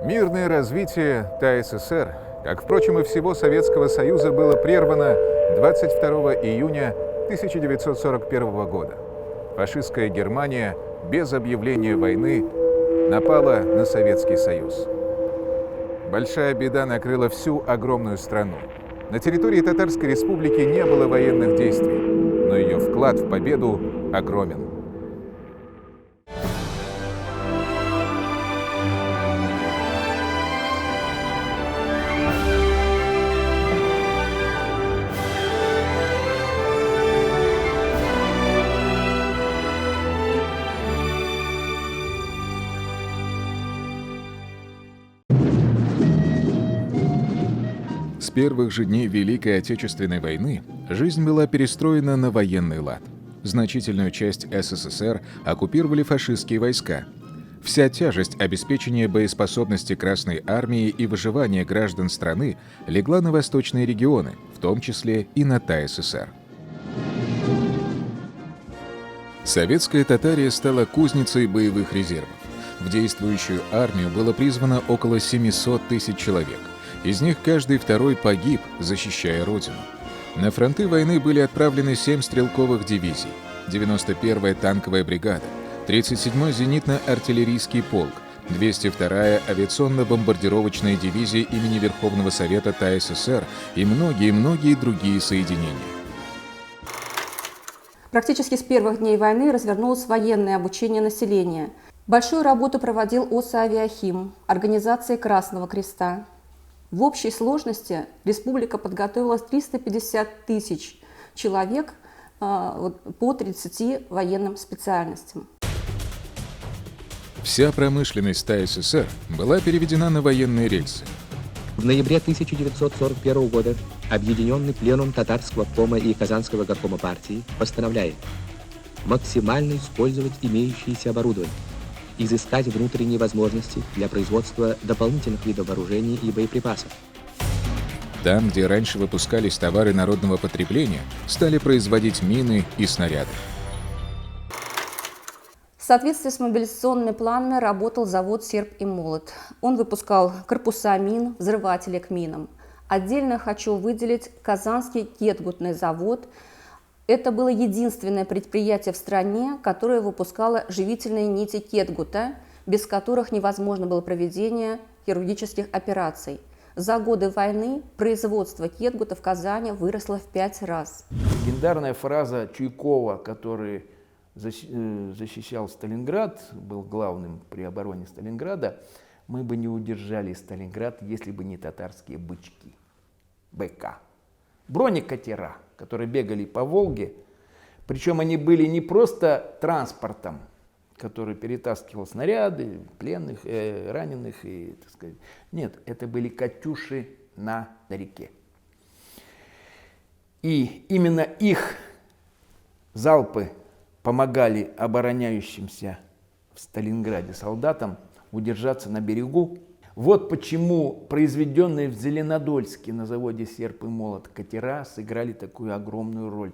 Мирное развитие ТАССР, как, впрочем, и всего Советского Союза, было прервано 22 июня 1941 года. Фашистская Германия без объявления войны напала на Советский Союз. Большая беда накрыла всю огромную страну. На территории Татарской Республики не было военных действий, но ее вклад в победу огромен. С первых же дней Великой Отечественной войны жизнь была перестроена на военный лад. Значительную часть СССР оккупировали фашистские войска. Вся тяжесть обеспечения боеспособности Красной Армии и выживания граждан страны легла на восточные регионы, в том числе и на ТАССР. Советская Татария стала кузницей боевых резервов. В действующую армию было призвано около 700 тысяч человек. Из них каждый второй погиб, защищая Родину. На фронты войны были отправлены 7 стрелковых дивизий, 91-я танковая бригада, 37-й зенитно-артиллерийский полк, 202-я авиационно-бомбардировочная дивизия имени Верховного Совета ТАССР и многие-многие другие соединения. Практически с первых дней войны развернулось военное обучение населения. Большую работу проводил ОСА-Авиахим, организация Красного Креста. В общей сложности республика подготовила 350 тысяч человек по 30 военным специальностям. Вся промышленность ТАССР была переведена на военные рельсы. В ноябре 1941 года Объединенный пленум Татарского обкома и Казанского горкома партии постановляет максимально использовать имеющееся оборудование, изыскать внутренние возможности для производства дополнительных видов вооружений и боеприпасов. Там, где раньше выпускались товары народного потребления, стали производить мины и снаряды. В соответствии с мобилизационными планами работал завод «Серп и молот». Он выпускал корпуса мин, взрыватели к минам. Отдельно хочу выделить Казанский кетгутный завод. Это было единственное предприятие в стране, которое выпускало живительные нити кетгута, без которых невозможно было проведение хирургических операций. За годы войны производство кетгута в Казани выросло в 5 раз. Легендарная фраза Чуйкова, который защищал Сталинград, был главным при обороне Сталинграда: «Мы бы не удержали Сталинград, если бы не татарские бычки». БК. Бронекатера, которые бегали по Волге, причем они были не просто транспортом, который перетаскивал снаряды, пленных, раненых, и, так сказать. Нет, это были «Катюши» на реке. И именно их залпы помогали обороняющимся в Сталинграде солдатам удержаться на берегу. Вот почему произведенные в Зеленодольске на заводе «Серп и молот» катера сыграли такую огромную роль.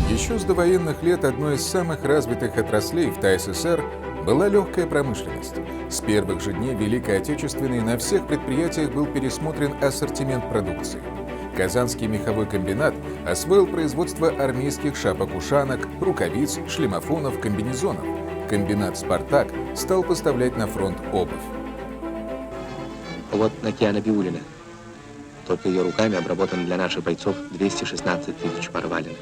Еще с довоенных лет одной из самых развитых отраслей в ТАССР была легкая промышленность. С первых же дней Великой Отечественной на всех предприятиях был пересмотрен ассортимент продукции. Казанский меховой комбинат освоил производство армейских шапок-ушанок, рукавиц, шлемофонов, комбинезонов. Комбинат «Спартак» стал поставлять на фронт обувь. Вот Накиана Биулина. Только ее руками обработано для наших бойцов 216 тысяч парвалин.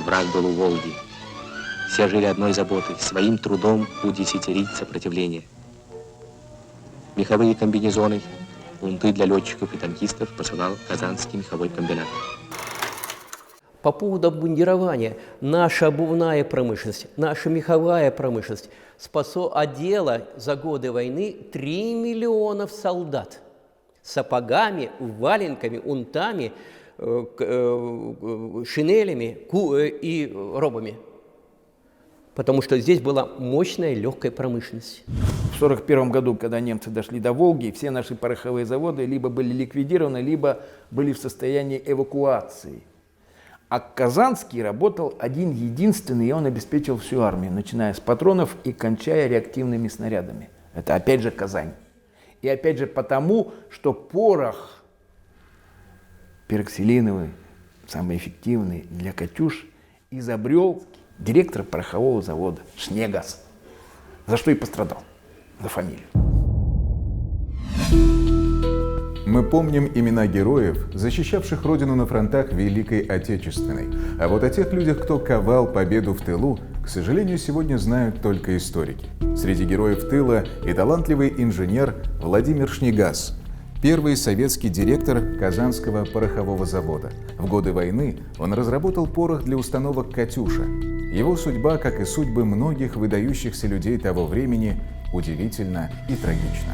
Враг был у Волги. Все жили одной заботой, своим трудом удесятерить сопротивление. Меховые комбинезоны, унты для летчиков и танкистов посылал Казанский меховой комбинат. По поводу обмундирования, наша обувная промышленность, наша меховая промышленность одела за годы войны 3 миллионов солдат сапогами, валенками, унтами, шинелями и робами. Потому что здесь была мощная легкая промышленность. В 1941 году, когда немцы дошли до Волги, все наши пороховые заводы либо были ликвидированы, либо были в состоянии эвакуации. А Казанский работал один единственный, и он обеспечил всю армию, начиная с патронов и кончая реактивными снарядами. Это опять же Казань. И опять же потому, что порох пероксилиновый, самый эффективный для «Катюш», изобрел директор порохового завода Шнегас, за что и пострадал, за фамилию. Мы помним имена героев, защищавших Родину на фронтах Великой Отечественной. А вот о тех людях, кто ковал победу в тылу, к сожалению, сегодня знают только историки. Среди героев тыла и талантливый инженер Владимир Шнегас, первый советский директор Казанского порохового завода. В годы войны он разработал порох для установок «Катюша». Его судьба, как и судьбы многих выдающихся людей того времени, удивительна и трагична.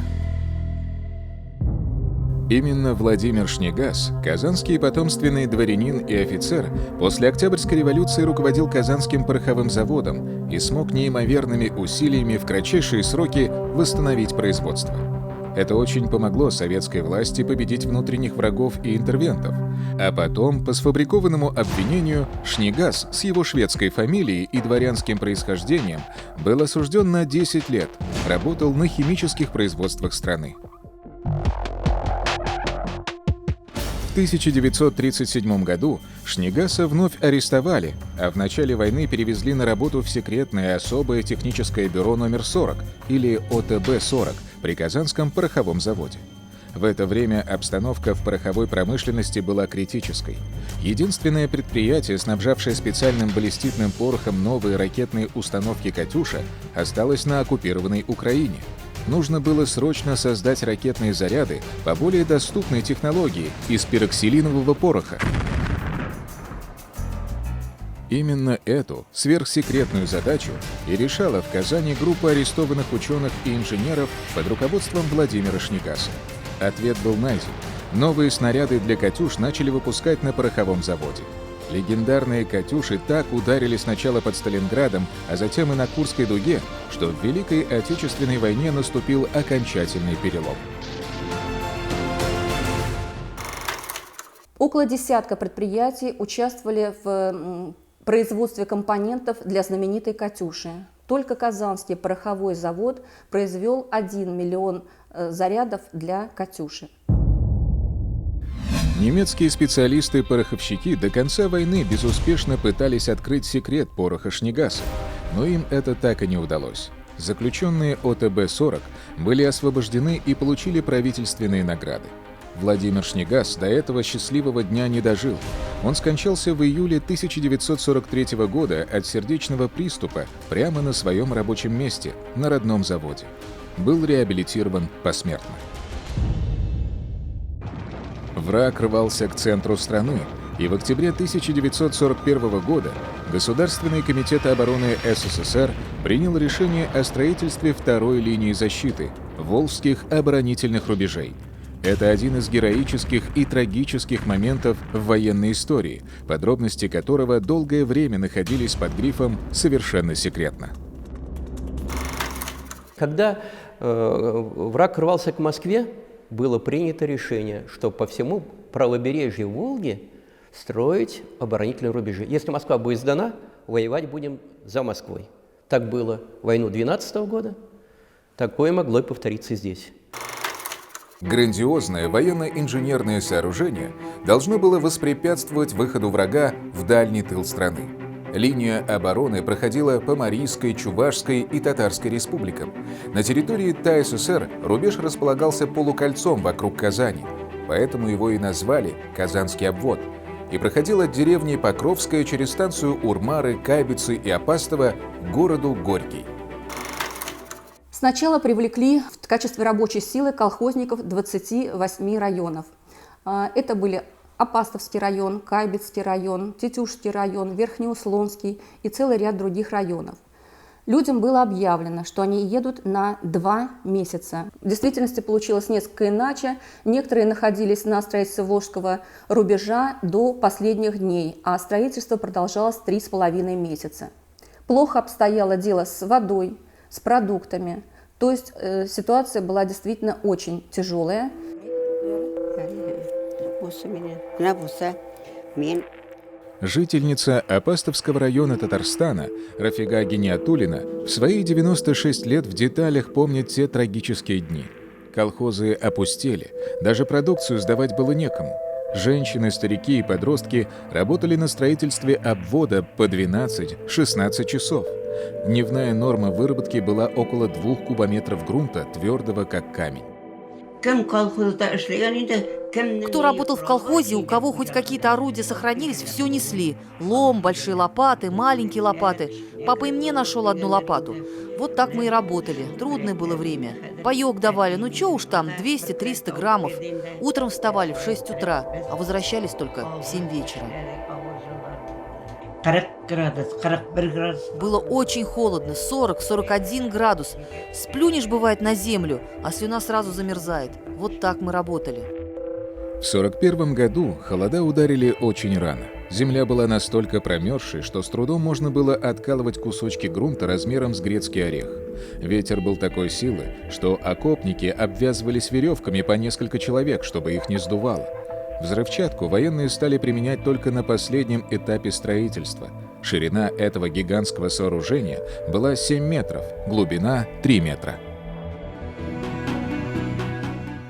Именно Владимир Шнегас, казанский потомственный дворянин и офицер, после Октябрьской революции руководил Казанским пороховым заводом и смог неимоверными усилиями в кратчайшие сроки восстановить производство. Это очень помогло советской власти победить внутренних врагов и интервентов. А потом, по сфабрикованному обвинению, Шнегас с его шведской фамилией и дворянским происхождением был осужден на 10 лет, работал на химических производствах страны. В 1937 году Шнегаса вновь арестовали, а в начале войны перевезли на работу в секретное особое техническое бюро номер 40, или ОТБ-40, при Казанском пороховом заводе. В это время обстановка в пороховой промышленности была критической. Единственное предприятие, снабжавшее специальным баллиститным порохом новые ракетные установки «Катюша», осталось на оккупированной Украине. Нужно было срочно создать ракетные заряды по более доступной технологии из пероксилинового пороха. Именно эту сверхсекретную задачу и решала в Казани группа арестованных ученых и инженеров под руководством Владимира Шнегаса. Ответ был найден. Новые снаряды для «Катюш» начали выпускать на пороховом заводе. Легендарные «Катюши» так ударили сначала под Сталинградом, а затем и на Курской дуге, что в Великой Отечественной войне наступил окончательный перелом. Около десятка предприятий участвовали в производстве компонентов для знаменитой «Катюши». Только Казанский пороховой завод произвел 1 миллион зарядов для «Катюши». Немецкие специалисты-пороховщики до конца войны безуспешно пытались открыть секрет пороха Шнегаса, но им это так и не удалось. Заключенные ОТБ-40 были освобождены и получили правительственные награды. Владимир Шнегас до этого счастливого дня не дожил. Он скончался в июле 1943 года от сердечного приступа прямо на своем рабочем месте, на родном заводе. Был реабилитирован посмертно. Враг рвался к центру страны, и в октябре 1941 года Государственный комитет обороны СССР принял решение о строительстве второй линии защиты – Волжских оборонительных рубежей. Это один из героических и трагических моментов в военной истории, подробности которого долгое время находились под грифом «совершенно секретно». Когда враг рвался к Москве, было принято решение, что по всему правобережью Волги строить оборонительные рубежи. Если Москва будет сдана, воевать будем за Москвой. Так было в войну 12 года, такое могло и повториться здесь. Грандиозное военно-инженерное сооружение должно было воспрепятствовать выходу врага в дальний тыл страны. Линия обороны проходила по Марийской, Чувашской и Татарской республикам. На территории ТАССР рубеж располагался полукольцом вокруг Казани, поэтому его и назвали «Казанский обвод», и проходил от деревни Покровская через станцию Урмары, Кайбицы и Апастово к городу Горький. Сначала привлекли в качестве рабочей силы колхозников 28 районов. Это были Апастовский район, Кайбицкий район, Тетюшский район, Верхнеуслонский и целый ряд других районов. Людям было объявлено, что они едут на 2 месяца. В действительности получилось несколько иначе. Некоторые находились на строительстве Волжского рубежа до последних дней, а строительство продолжалось 3,5 месяца. Плохо обстояло дело с водой, с продуктами. То есть ситуация была действительно очень тяжелая. Жительница Апастовского района Татарстана Рафига Гениатуллина в свои 96 лет в деталях помнит те трагические дни. Колхозы опустели, даже продукцию сдавать было некому. Женщины, старики и подростки работали на строительстве обвода по 12-16 часов. Дневная норма выработки была около 2 кубометров грунта, твердого как камень. Кто работал в колхозе, у кого хоть какие-то орудия сохранились, все несли. Лом, большие лопаты, маленькие лопаты. Папа и мне нашел одну лопату. Вот так мы и работали. Трудное было время. Паёк давали, ну чё уж там, 200-300 граммов. Утром вставали в 6 утра, а возвращались только в 7 вечера. 40 градус, 41 градус. Было очень холодно, 40-41 градус. Сплюнешь, бывает, на землю, а слюна сразу замерзает. Вот так мы работали. В 1941 году холода ударили очень рано. Земля была настолько промерзшей, что с трудом можно было откалывать кусочки грунта размером с грецкий орех. Ветер был такой силы, что окопники обвязывались веревками по несколько человек, чтобы их не сдувало. Взрывчатку военные стали применять только на последнем этапе строительства. Ширина этого гигантского сооружения была 7 метров, глубина 3 метра.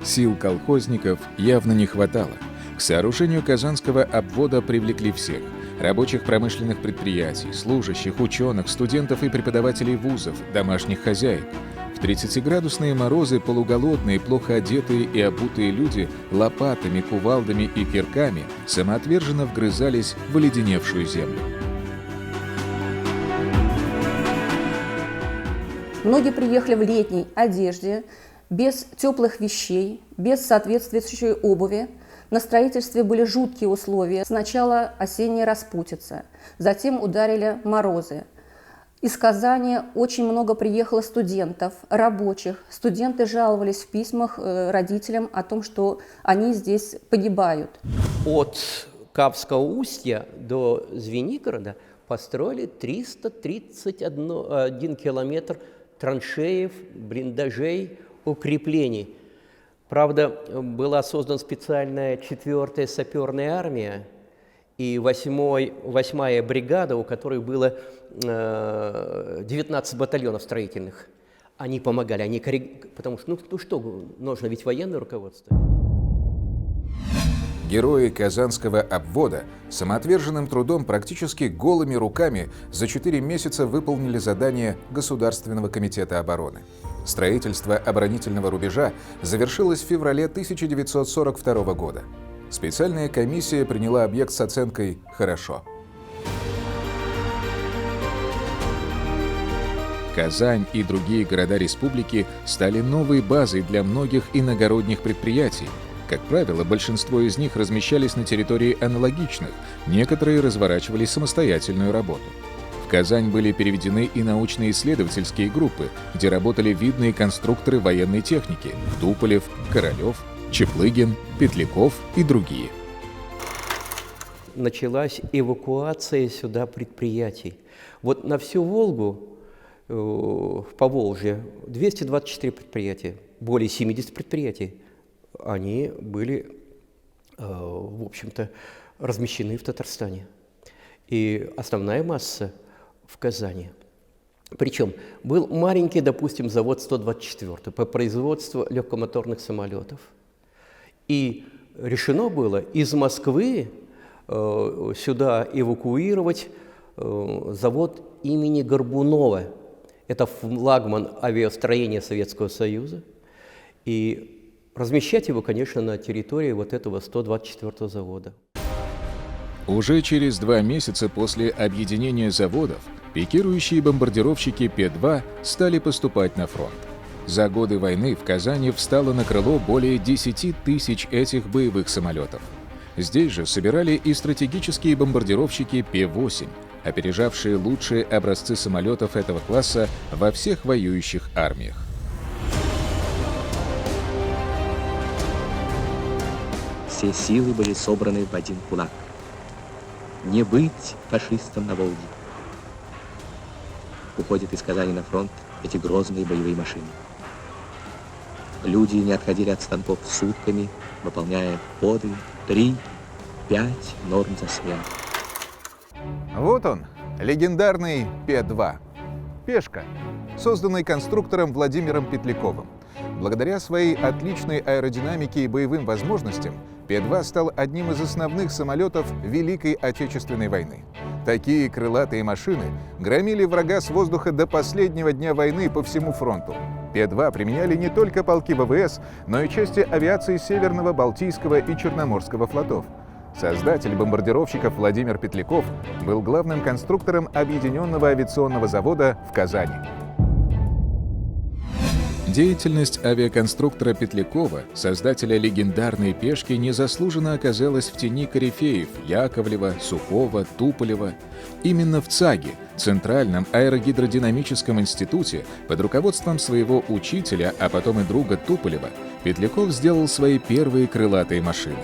Сил колхозников явно не хватало. К сооружению Казанского обвода привлекли всех – рабочих промышленных предприятий, служащих, ученых, студентов и преподавателей вузов, домашних хозяек. В 30-градусные морозы полуголодные, плохо одетые и обутые люди лопатами, кувалдами и кирками самоотверженно вгрызались в оледеневшую землю. Многие приехали в летней одежде, без теплых вещей, без соответствующей обуви. На строительстве были жуткие условия. Сначала осенняя распутица, затем ударили морозы. Из Казани очень много приехало студентов, рабочих. Студенты жаловались в письмах родителям о том, что они здесь погибают. От Кавского устья до Звенигорода построили 331 километр траншеев, блиндажей, укреплений. Правда, была создана специальная 4-я саперная армия и 8-я бригада, у которой было 19 батальонов строительных. Они помогали, потому что, ну что, нужно ведь военное руководство. Герои Казанского обвода самоотверженным трудом, практически голыми руками, за 4 месяца выполнили задание Государственного комитета обороны. Строительство оборонительного рубежа завершилось в феврале 1942 года. Специальная комиссия приняла объект с оценкой «хорошо». Казань и другие города республики стали новой базой для многих иногородних предприятий. Как правило, большинство из них размещались на территории аналогичных, некоторые разворачивали самостоятельную работу. В Казань были переведены и научно-исследовательские группы, где работали видные конструкторы военной техники – Туполев, Королев, Чеплыгин, Петляков и другие. Началась эвакуация сюда предприятий. Вот на всю Волгу, по Волжье, 224 предприятия, более 70 предприятий. Они были, в общем-то, размещены в Татарстане. И основная масса в Казани. Причем был маленький, допустим, завод 124 по производству легкомоторных самолетов. И решено было из Москвы сюда эвакуировать завод имени Горбунова. Это флагман авиастроения Советского Союза. И размещать его, конечно, на территории вот этого 124-го завода. Уже через 2 месяца после объединения заводов пикирующие бомбардировщики П-2 стали поступать на фронт. За годы войны в Казани встало на крыло более 10 тысяч этих боевых самолетов. Здесь же собирали и стратегические бомбардировщики П-8, опережавшие лучшие образцы самолетов этого класса во всех воюющих армиях. Все силы были собраны в один кулак. Не быть фашистом на Волге. Уходят из Казани на фронт эти грозные боевые машины. Люди не отходили от станков сутками, выполняя ходы 3-5 норм за смену. Вот он, легендарный П-2. Пешка, созданный конструктором Владимиром Петляковым. Благодаря своей отличной аэродинамике и боевым возможностям П-2 стал одним из основных самолетов Великой Отечественной войны. Такие крылатые машины громили врага с воздуха до последнего дня войны по всему фронту. П-2 применяли не только полки ВВС, но и части авиации Северного, Балтийского и Черноморского флотов. Создатель бомбардировщиков Владимир Петляков был главным конструктором Объединенного авиационного завода в Казани. Деятельность авиаконструктора Петлякова, создателя легендарной пешки, незаслуженно оказалась в тени корифеев Яковлева, Сухого, Туполева. Именно в ЦАГе, Центральном аэрогидродинамическом институте, под руководством своего учителя, а потом и друга Туполева, Петляков сделал свои первые крылатые машины.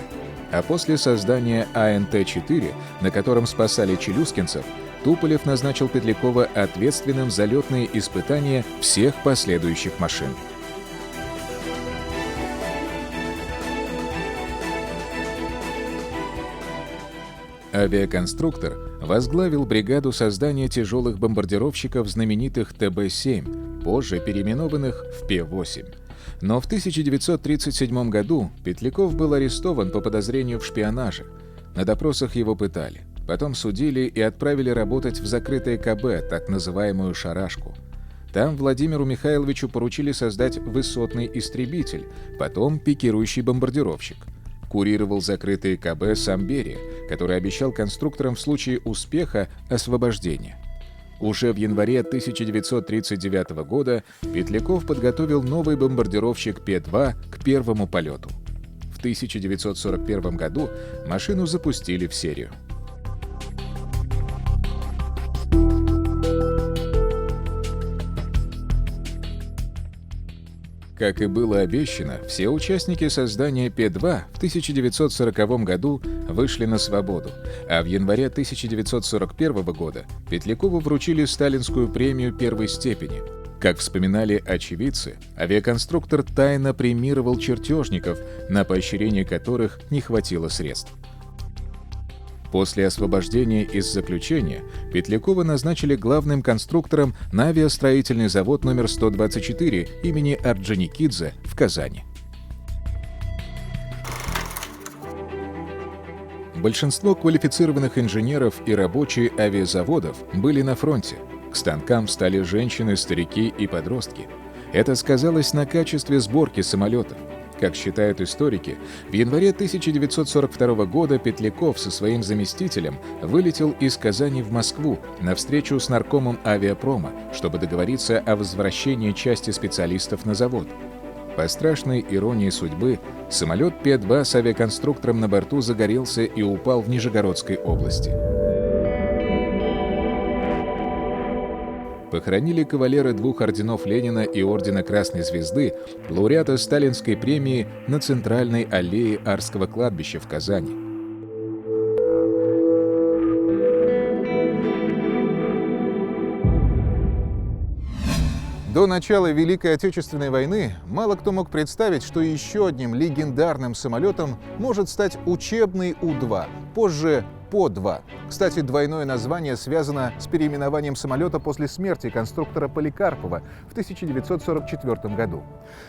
А после создания АНТ-4, на котором спасали челюскинцев, Туполев назначил Петлякова ответственным за летные испытания всех последующих машин. Авиаконструктор возглавил бригаду создания тяжелых бомбардировщиков знаменитых ТБ-7, позже переименованных в П-8. Но в 1937 году Петляков был арестован по подозрению в шпионаже. На допросах его пытали. Потом судили и отправили работать в закрытое КБ, так называемую «шарашку». Там Владимиру Михайловичу поручили создать высотный истребитель, потом пикирующий бомбардировщик. Курировал закрытые КБ сам Берия, который обещал конструкторам в случае успеха освобождение. Уже в январе 1939 года Петляков подготовил новый бомбардировщик П-2 к первому полету. В 1941 году машину запустили в серию. Как и было обещано, все участники создания П-2 в 1940 году вышли на свободу, а в январе 1941 года Петлякову вручили сталинскую премию первой степени. Как вспоминали очевидцы, авиаконструктор тайно премировал чертежников, на поощрение которых не хватило средств. После освобождения из заключения Петлякова назначили главным конструктором на авиастроительный завод номер 124 имени Орджоникидзе в Казани. Большинство квалифицированных инженеров и рабочие авиазаводов были на фронте. К станкам встали женщины, старики и подростки. Это сказалось на качестве сборки самолетов. Как считают историки, в январе 1942 года Петляков со своим заместителем вылетел из Казани в Москву на встречу с наркомом авиапрома, чтобы договориться о возвращении части специалистов на завод. По страшной иронии судьбы, самолет П-2 с авиаконструктором на борту загорелся и упал в Нижегородской области. Похоронили кавалера 2 орденов Ленина и ордена Красной Звезды, лауреата Сталинской премии на центральной аллее Арского кладбища в Казани. До начала Великой Отечественной войны мало кто мог представить, что еще одним легендарным самолетом может стать учебный У-2, позже По-2. Кстати, двойное название связано с переименованием самолета после смерти конструктора Поликарпова в 1944 году.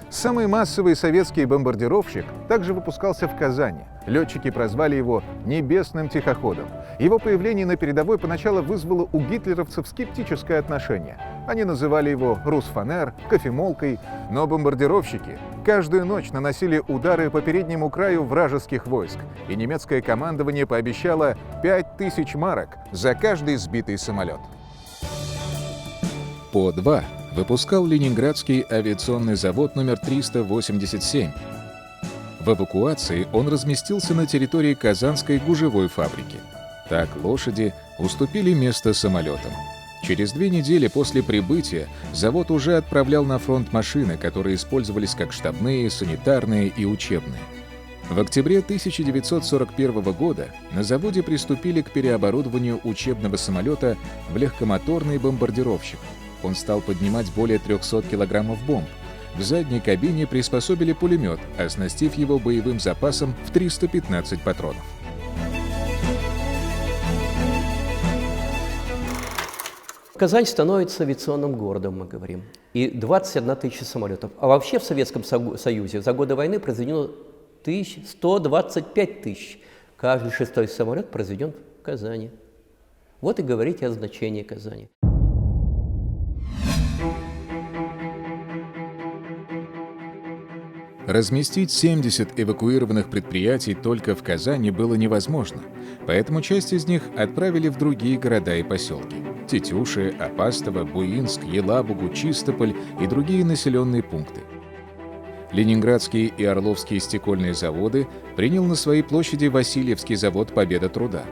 Самый массовый советский бомбардировщик также выпускался в Казани. Летчики прозвали его «небесным тихоходом». Его появление на передовой поначалу вызвало у гитлеровцев скептическое отношение. Они называли его «Русфанер», «кофемолкой», но бомбардировщики каждую ночь наносили удары по переднему краю вражеских войск, и немецкое командование пообещало 5000 марок за каждый сбитый самолет. По-2 выпускал Ленинградский авиационный завод номер 387. В эвакуации он разместился на территории Казанской гужевой фабрики. Так лошади уступили место самолетам. Через 2 недели после прибытия завод уже отправлял на фронт машины, которые использовались как штабные, санитарные и учебные. В октябре 1941 года на заводе приступили к переоборудованию учебного самолета в легкомоторный бомбардировщик. Он стал поднимать более 300 килограммов бомб. В задней кабине приспособили пулемет, оснастив его боевым запасом в 315 патронов. Казань становится авиационным городом, мы говорим, и 21 тысяча самолетов. А вообще в Советском Союзе за годы войны произведено 125 тысяч. Каждый 6-й самолет произведен в Казани. Вот и говорите о значении Казани. Разместить 70 эвакуированных предприятий только в Казани было невозможно, поэтому часть из них отправили в другие города и поселки – Тетюши, Апастово, Буинск, Елабугу, Чистополь и другие населенные пункты. Ленинградские и Орловские стекольные заводы принял на своей площади Васильевский завод «Победа труда».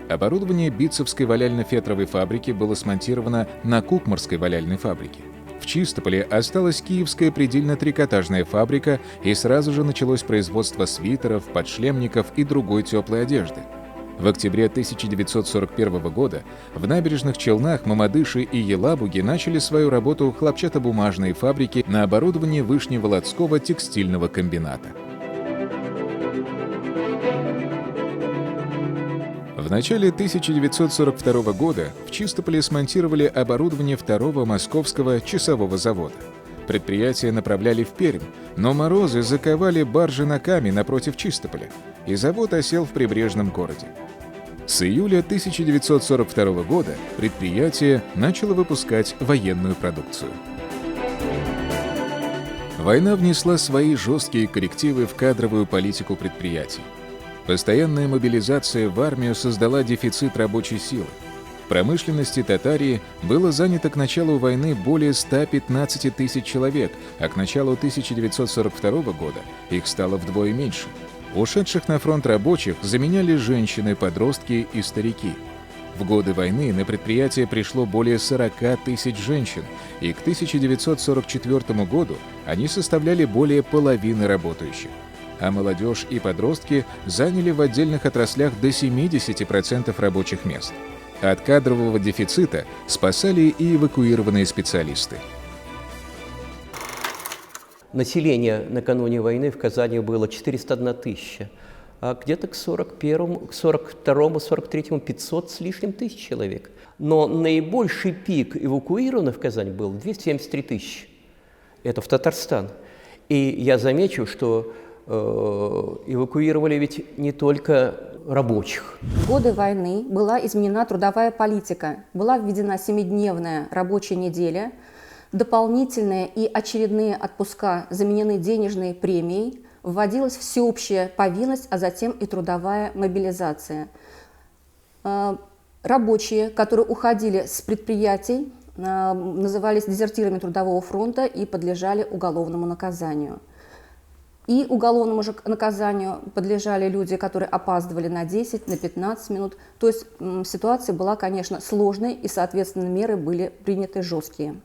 Оборудование Битцевской валяльно-фетровой фабрики было смонтировано на Кукмарской валяльной фабрике. В Чистополе осталась Киевская предельно-трикотажная фабрика, и сразу же началось производство свитеров, подшлемников и другой теплой одежды. В октябре 1941 года в Набережных Челнах, Мамадыше и Елабуге начали свою работу хлопчатобумажные фабрики на оборудование Вышневолодского текстильного комбината. В начале 1942 года в Чистополе смонтировали оборудование 2-го Московского часового завода. Предприятие направляли в Пермь, но морозы заковали баржи на камень напротив Чистополя, и завод осел в прибрежном городе. С июля 1942 года предприятие начало выпускать военную продукцию. Война внесла свои жесткие коррективы в кадровую политику предприятий. Постоянная мобилизация в армию создала дефицит рабочей силы. В промышленности Татарии было занято к началу войны более 115 тысяч человек, а к началу 1942 года их стало вдвое меньше. Ушедших на фронт рабочих заменяли женщины, подростки и старики. В годы войны на предприятие пришло более 40 тысяч женщин, и к 1944 году они составляли более половины работающих. А молодежь и подростки заняли в отдельных отраслях до 70% рабочих мест. От кадрового дефицита спасали и эвакуированные специалисты. Население накануне войны в Казани было 401 тысяча, а где-то к 41-му, к 42-му, 43-му 500 с лишним тысяч человек. Но наибольший пик эвакуированных в Казань был 273 тысячи. Это в Татарстан. И я замечу, что эвакуировали ведь не только рабочих. В годы войны была изменена трудовая политика, была введена 7-дневная рабочая неделя, дополнительные и очередные отпуска заменены денежной премией, вводилась всеобщая повинность, а затем и трудовая мобилизация. Рабочие, которые уходили с предприятий, назывались дезертирами Трудового фронта и подлежали уголовному наказанию. И уголовному же наказанию подлежали люди, которые опаздывали на 10, на 15 минут. То есть ситуация была, конечно, сложной, и, соответственно, меры были приняты жесткие.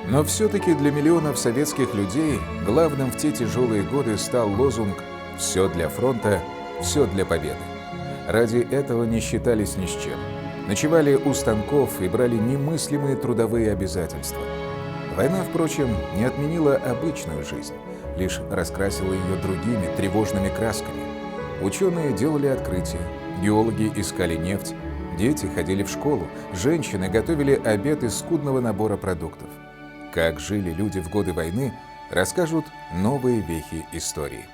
Но все-таки для миллионов советских людей главным в те тяжелые годы стал лозунг «Все для фронта, все для победы». Ради этого не считались ни с чем. Ночевали у станков и брали немыслимые трудовые обязательства. Война, впрочем, не отменила обычную жизнь, лишь раскрасила ее другими тревожными красками. Ученые делали открытия, геологи искали нефть, дети ходили в школу, женщины готовили обед из скудного набора продуктов. Как жили люди в годы войны, расскажут новые вехи истории.